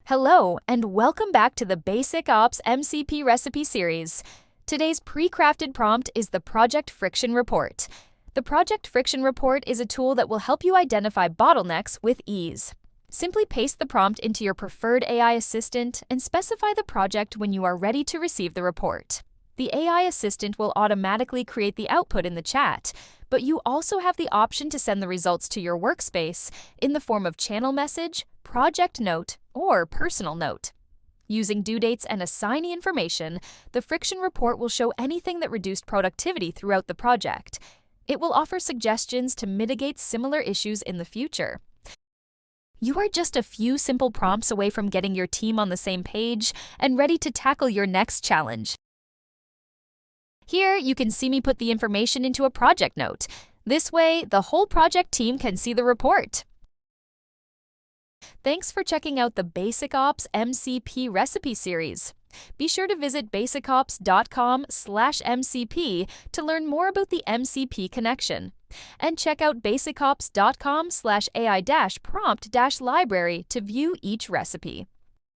Hello, and welcome back to the BasicOps MCP recipe series. Today's pre-crafted prompt is the Project Friction Report. The Project Friction Report is a tool that will help you identify bottlenecks with ease. Simply paste the prompt into your preferred AI assistant and specify the project when you are ready to receive the report. The AI assistant will automatically create the output in the chat, but you also have the option to send the results to your workspace in the form of channel message, project note, or personal note. Using due dates and assignee information, the Friction Report will show anything that reduced productivity throughout the project. It will offer suggestions to mitigate similar issues in the future. You are just a few simple prompts away from getting your team on the same page and ready to tackle your next challenge. Here, you can see me put the information into a project note. This way, the whole project team can see the report. Thanks for checking out the BasicOps MCP recipe series. Be sure to visit basicops.com/MCP to learn more about the MCP connection. And check out basicops.com/AI-prompt-library to view each recipe.